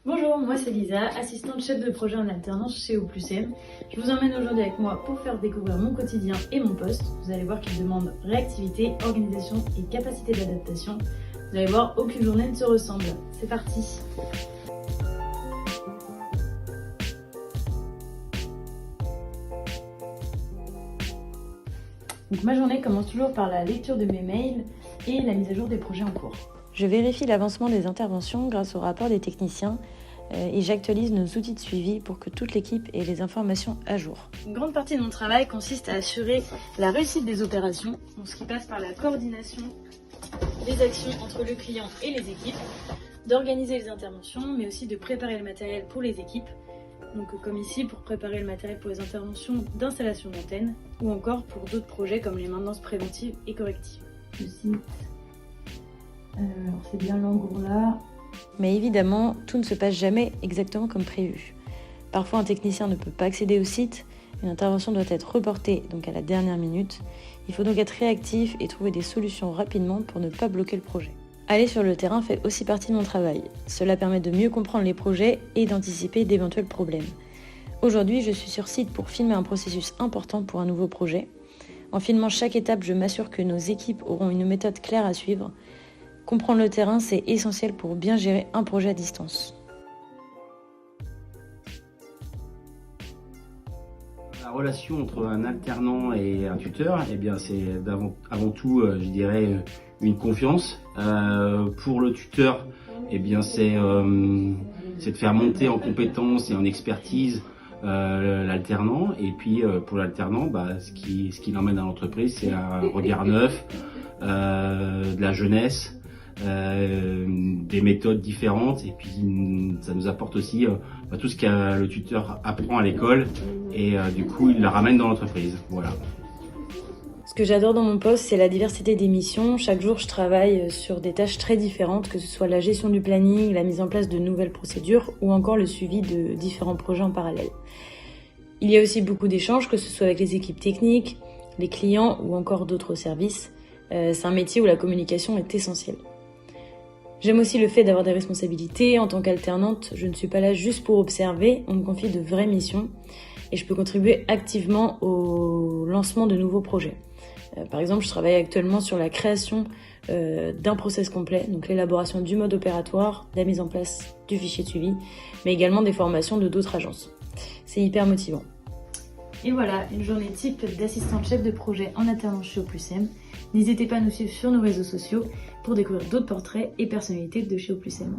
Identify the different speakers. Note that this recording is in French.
Speaker 1: Bonjour, moi c'est Lisa, assistante chef de projet en alternance chez O+M. Je vous emmène aujourd'hui avec moi pour faire découvrir mon quotidien et mon poste. Vous allez voir qu'il demande réactivité, organisation et capacité d'adaptation. Vous allez voir, aucune journée ne se ressemble. C'est parti! Donc ma journée commence toujours par la lecture de mes mails et la mise à jour des projets en cours.
Speaker 2: Je vérifie l'avancement des interventions grâce au rapport des techniciens et j'actualise nos outils de suivi pour que toute l'équipe ait les informations à jour.
Speaker 1: Une grande partie de mon travail consiste à assurer la réussite des opérations, ce qui passe par la coordination des actions entre le client et les équipes, d'organiser les interventions, mais aussi de préparer le matériel pour les équipes. Donc comme ici, pour préparer le matériel pour les interventions d'installation d'antenne, ou encore pour d'autres projets comme les maintenances préventives et correctives. Le site, alors c'est bien l'engros là.
Speaker 2: Mais évidemment, tout ne se passe jamais exactement comme prévu. Parfois, un technicien ne peut pas accéder au site, une intervention doit être reportée donc à la dernière minute. Il faut donc être réactif et trouver des solutions rapidement pour ne pas bloquer le projet. Aller sur le terrain fait aussi partie de mon travail. Cela permet de mieux comprendre les projets et d'anticiper d'éventuels problèmes. Aujourd'hui, je suis sur site pour filmer un processus important pour un nouveau projet. En filmant chaque étape, je m'assure que nos équipes auront une méthode claire à suivre. Comprendre le terrain, c'est essentiel pour bien gérer un projet à distance.
Speaker 3: La relation entre un alternant et un tuteur, eh bien, c'est avant tout, je dirais, une confiance. Pour le tuteur, eh bien, c'est de faire monter en compétences et en expertise l'alternant. Et puis pour l'alternant, ce qui l'emmène à l'entreprise, c'est un regard neuf, de la jeunesse. Des méthodes différentes, et puis ça nous apporte aussi tout ce que le tuteur apprend à l'école et du coup il la ramène dans l'entreprise. Voilà.
Speaker 2: Ce que j'adore dans mon poste, c'est la diversité des missions. Chaque jour, je travaille sur des tâches très différentes, que ce soit la gestion du planning, la mise en place de nouvelles procédures ou encore le suivi de différents projets en parallèle. Il y a aussi beaucoup d'échanges, que ce soit avec les équipes techniques, les clients ou encore d'autres services. C'est un métier où la communication est essentielle. J'aime aussi le fait d'avoir des responsabilités. En tant qu'alternante, je ne suis pas là juste pour observer, on me confie de vraies missions et je peux contribuer activement au lancement de nouveaux projets. Par exemple, je travaille actuellement sur la création d'un process complet, donc l'élaboration du mode opératoire, la mise en place du fichier de suivi, mais également des formations de d'autres agences. C'est hyper motivant.
Speaker 1: Et voilà, une journée type d'assistante chef de projet en alternance chez O+M. N'hésitez pas à nous suivre sur nos réseaux sociaux pour découvrir d'autres portraits et personnalités de chez O+M.